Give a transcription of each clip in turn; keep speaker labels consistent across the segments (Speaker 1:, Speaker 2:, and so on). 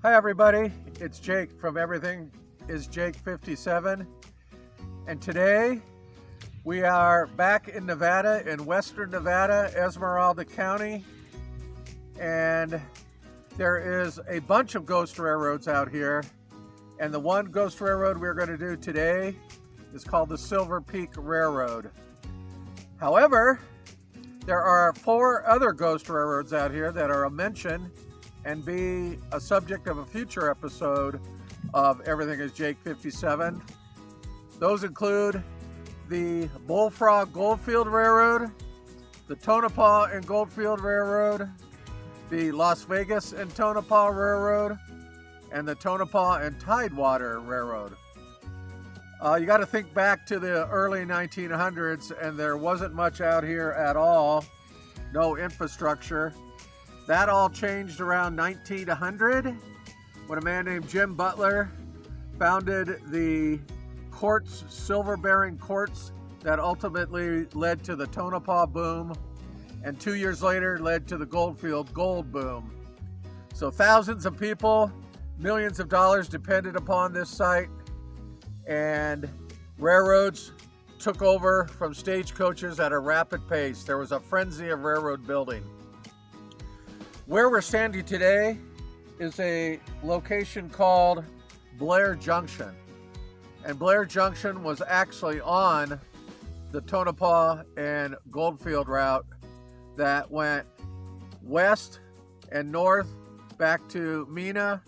Speaker 1: Hi everybody, it's Jake from Everything is Jake 57, and today we are back in Nevada, in western Nevada, Esmeralda County, and there is a bunch of ghost railroads out here, and the one ghost railroad we're going to do today is called the Silver Peak Railroad. However, there are 4 other ghost railroads out here that are a mention and be a subject of a future episode of Everything is Jake 57. Those include the Bullfrog Goldfield Railroad, the Tonopah and Goldfield Railroad, the Las Vegas and Tonopah Railroad, and the Tonopah and Tidewater Railroad. You got to think back to the early 1900s, and there wasn't much out here at all, no infrastructure. That all changed around 1900 when a man named Jim Butler founded the quartz, silver-bearing quartz that ultimately led to the Tonopah boom, and 2 years later led to the Goldfield gold boom. So thousands of people, millions of dollars depended upon this site, and railroads took over from stagecoaches at a rapid pace. There was a frenzy of railroad building. Where we're standing today is a location called Blair Junction. And Blair Junction was actually on the Tonopah and Goldfield route that went west and north back to Mena,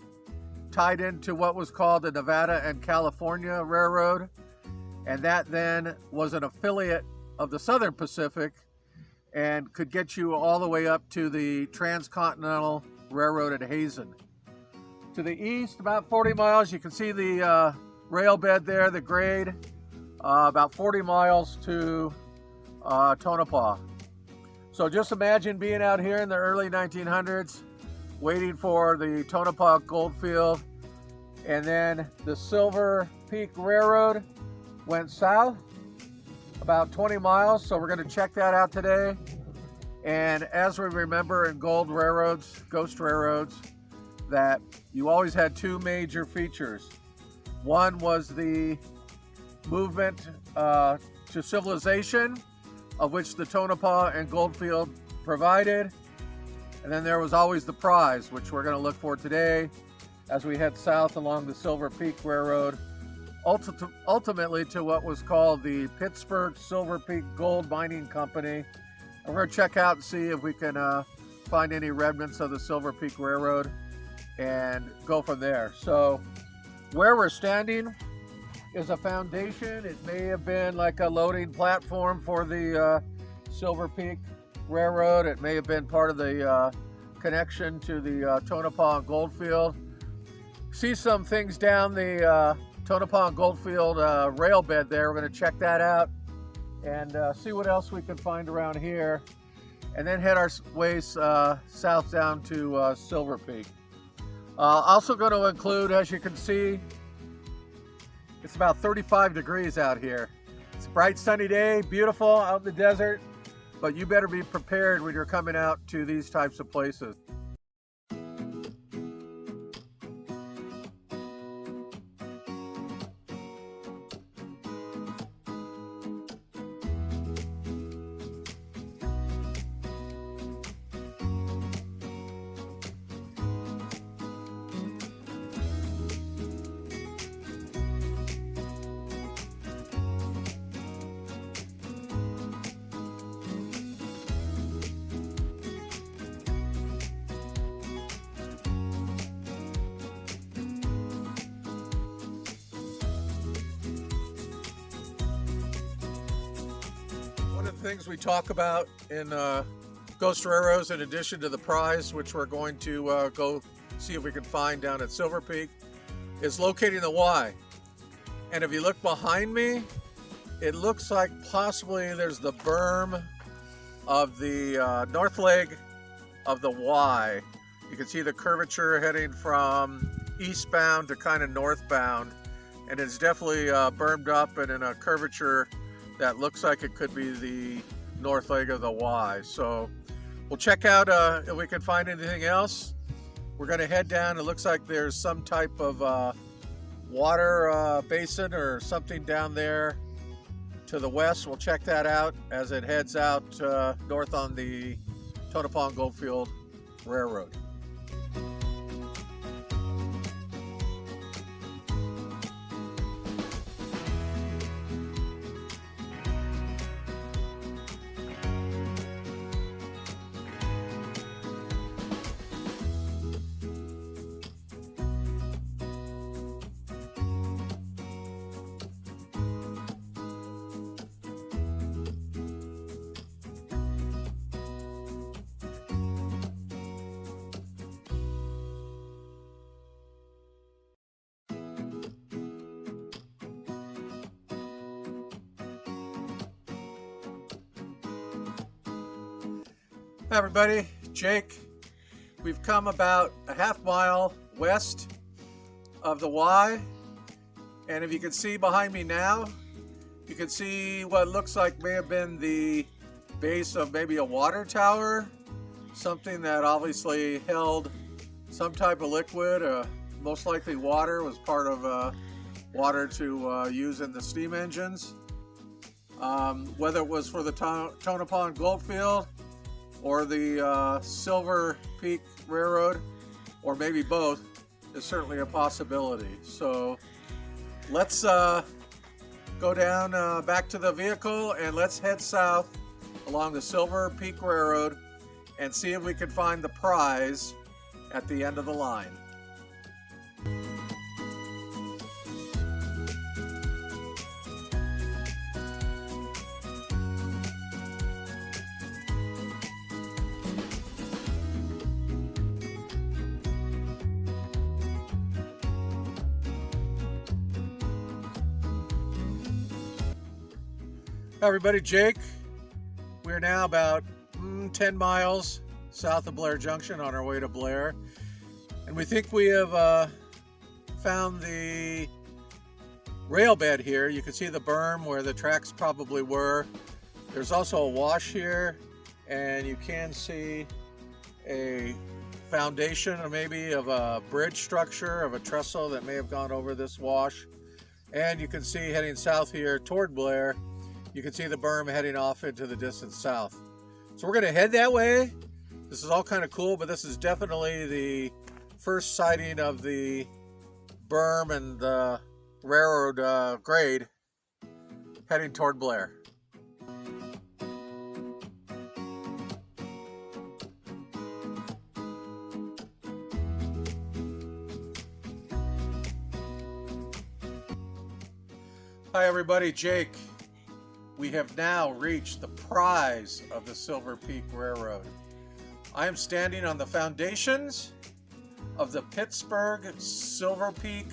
Speaker 1: tied into what was called the Nevada and California Railroad. And that then was an affiliate of the Southern Pacific and could get you all the way up to the Transcontinental Railroad at Hazen. To the east, about 40 miles, you can see the rail bed there, the grade, about 40 miles to Tonopah. So just imagine being out here in the early 1900s, waiting for the Tonopah Goldfield, and then the Silver Peak Railroad went south about 20 miles, so we're going to check that out today. And as we remember in gold railroads, ghost railroads, that you always had 2 major features. One was the movement to civilization, of which the Tonopah and Goldfield provided. And then there was always the prize, which we're going to look for today as we head south along the Silver Peak Railroad, ultimately to what was called the Pittsburgh Silver Peak Gold Mining Company. And we're going to check out and see if we can find any remnants of the Silver Peak Railroad and go from there. So where we're standing is a foundation. It may have been like a loading platform for the Silver Peak Railroad. It may have been part of the connection to the Tonopah and Goldfield. See some things down the Tonopah and Goldfield rail bed there. We're going to check that out and see what else we can find around here, and then head our ways south down to Silver Peak. Also going to include, as you can see, it's about 35 degrees out here. It's a bright sunny day, beautiful out in the desert, but you better be prepared when you're coming out to these types of places. Things we talk about in ghost railroads, in addition to the prize, which we're going to go see if we can find down at Silver Peak, is locating the Y. And if you look behind me, it looks like possibly there's the berm of the north leg of the Y. You can see the curvature heading from eastbound to kind of northbound, and it's definitely bermed up and in a curvature that looks like it could be the north leg of the Y. So we'll check out if we can find anything else. We're going to head down. It looks like there's some type of water basin or something down there to the west. We'll check that out as it heads out north on the Tonopah and Goldfield Railroad. Hi everybody, Jake. We've come about a half mile west of the Y, and if you can see behind me now, you can see what looks like may have been the base of maybe a water tower, something that obviously held some type of liquid, most likely water, was part of water to use in the steam engines. Whether it was for the Tonopah and Goldfield or the Silver Peak Railroad, or maybe both, is certainly a possibility. So let's go down back to the vehicle and let's head south along the Silver Peak Railroad and see if we can find the prize at the end of the line. Hi everybody, Jake. We're now about 10 miles south of Blair Junction on our way to Blair, and we think we have found the rail bed here. You can see the berm where the tracks probably were. There's also a wash here, and you can see a foundation or maybe of a bridge structure of a trestle that may have gone over this wash. And you can see heading south here toward Blair, you can see the berm heading off into the distant south. So we're going to head that way. This is all kind of cool, but this is definitely the first sighting of the berm and the railroad grade heading toward Blair. Hi everybody, Jake. We have now reached the prize of the Silver Peak Railroad. I am standing on the foundations of the Pittsburgh Silver Peak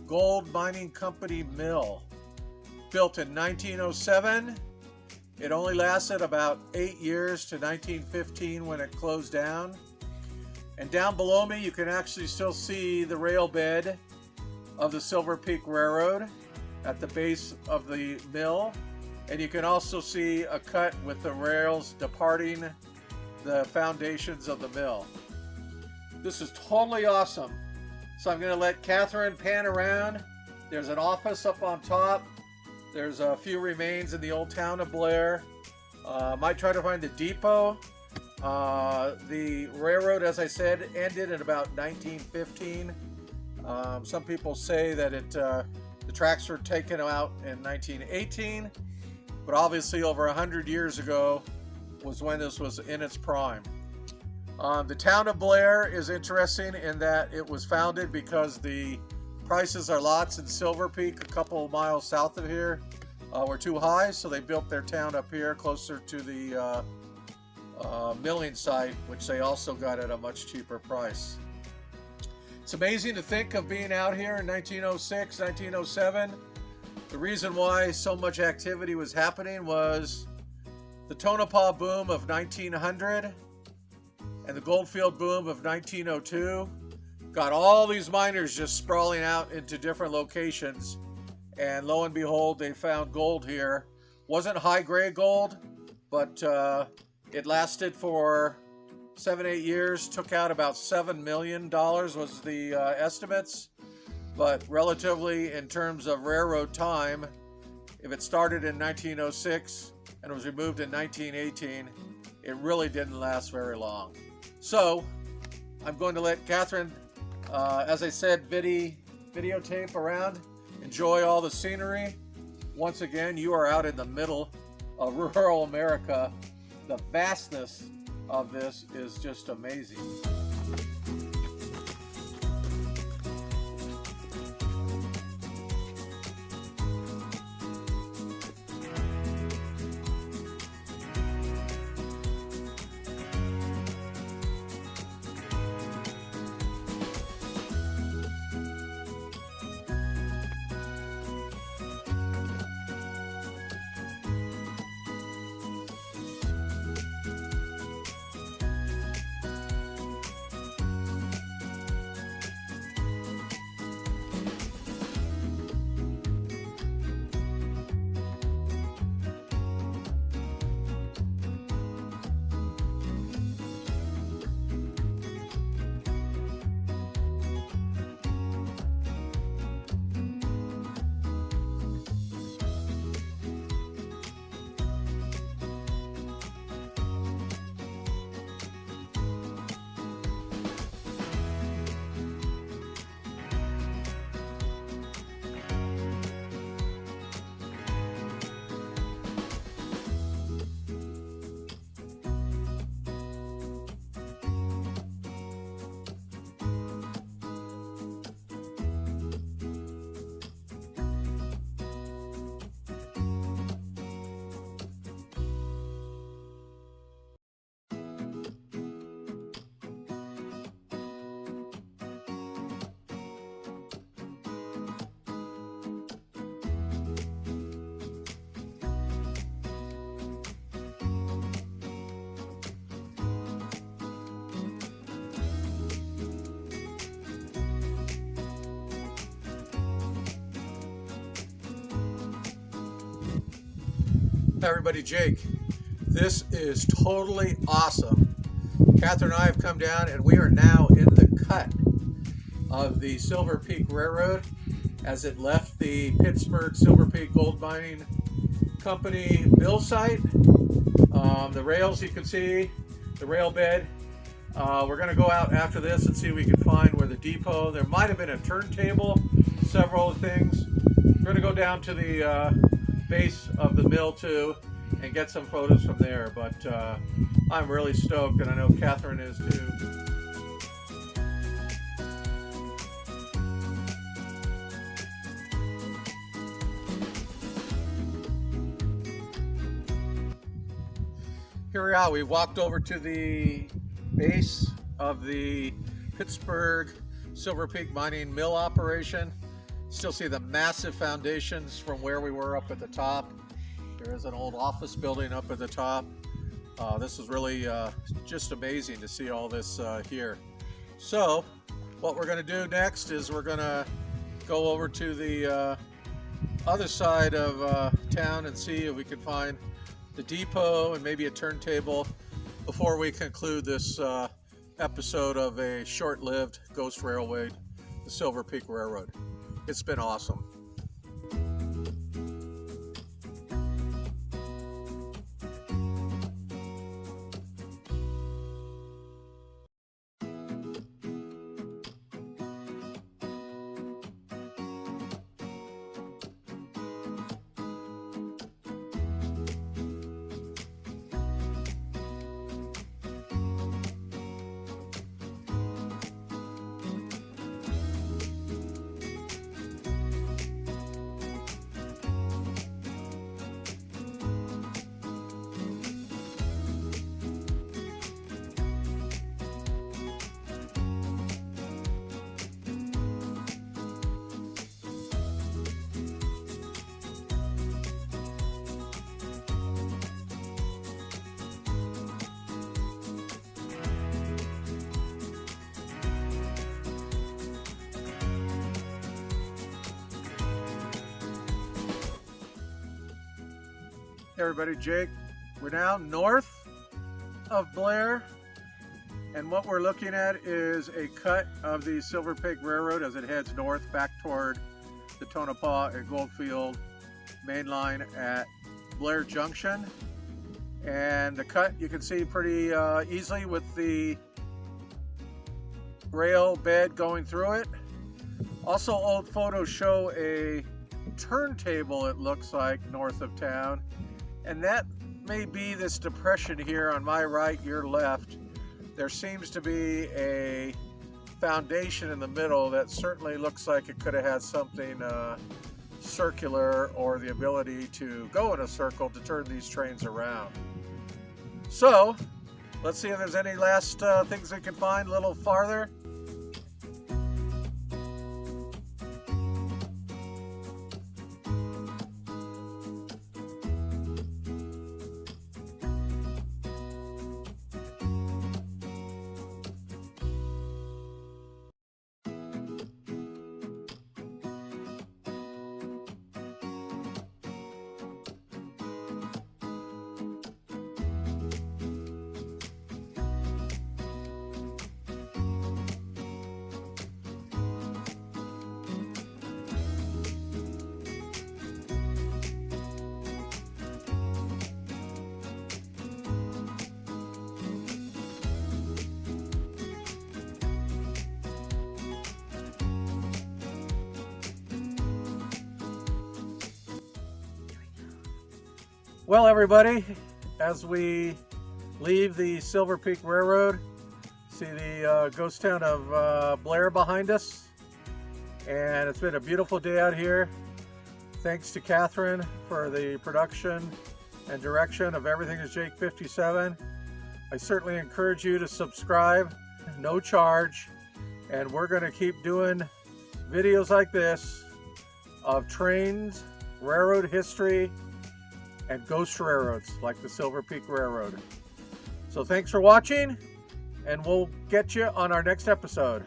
Speaker 1: Gold Mining Company mill. Built in 1907, it only lasted about 8 years to 1915 when it closed down. And down below me you can actually still see the rail bed of the Silver Peak Railroad at the base of the mill. And you can also see a cut with the rails departing the foundations of the mill. This is totally awesome. So I'm going to let Catherine pan around. There's an office up on top. There's a few remains in the old town of Blair. Might try to find the depot. The railroad, as I said, ended in about 1915. Some people say that the tracks were taken out in 1918. But obviously over 100 years ago was when this was in its prime. The town of Blair is interesting in that it was founded because the prices of lots in Silver Peak, a couple of miles south of here, were too high, so they built their town up here closer to the milling site, which they also got at a much cheaper price. It's amazing to think of being out here in 1906, 1907. The reason why so much activity was happening was the Tonopah boom of 1900 and the Goldfield boom of 1902 got all these miners just sprawling out into different locations, and lo and behold, they found gold here. Wasn't high grade gold, but it lasted for 7-8 years, took out about $7 million was the estimates. But relatively, in terms of railroad time, if it started in 1906 and was removed in 1918, it really didn't last very long. So I'm going to let Catherine, as I said, videotape around, enjoy all the scenery. Once again, you are out in the middle of rural America. The vastness of this is just amazing. Hey everybody, Jake. This is totally awesome. Catherine and I have come down and we are now in the cut of the Silver Peak Railroad as it left the Pittsburgh Silver Peak Gold Mining Company mill site. The rails you can see, the rail bed. We're going to go out after this and see if we can find where the depot. There might have been a turntable, several things. We're going to go down to the base of the mill too and get some photos from there, but I'm really stoked, and I know Catherine is too. Here we are. We walked over to the base of the Pittsburgh Silver Peak mining mill operation. Still see the massive foundations from where we were up at the top. There is an old office building up at the top. This is really just amazing to see all this here. So what we're going to do next is we're going to go over to the other side of town and see if we can find the depot and maybe a turntable before we conclude this episode of a short-lived ghost railway, the Silver Peak Railroad. It's been awesome. Hey everybody, Jake. We're now north of Blair And what we're looking at is a cut of the Silver Pig Railroad as it heads north back toward the Tonopah and Goldfield main line at Blair Junction. And the cut you can see pretty easily with the rail bed going through it. Also, old photos show a turntable, it looks like, north of town. And that may be this depression here on my right, your left. There seems to be a foundation in the middle that certainly looks like it could have had something circular or the ability to go in a circle to turn these trains around. So let's see if there's any last things we can find a little farther. Well, everybody, as we leave the Silver Peak Railroad, see the ghost town of Blair behind us, and it's been a beautiful day out here. Thanks to Catherine for the production and direction of Everything is Jake 57. I certainly encourage you to subscribe, no charge, and we're going to keep doing videos like this of trains, railroad history, and ghost railroads like the Silver Peak Railroad. So thanks for watching, and we'll get you on our next episode.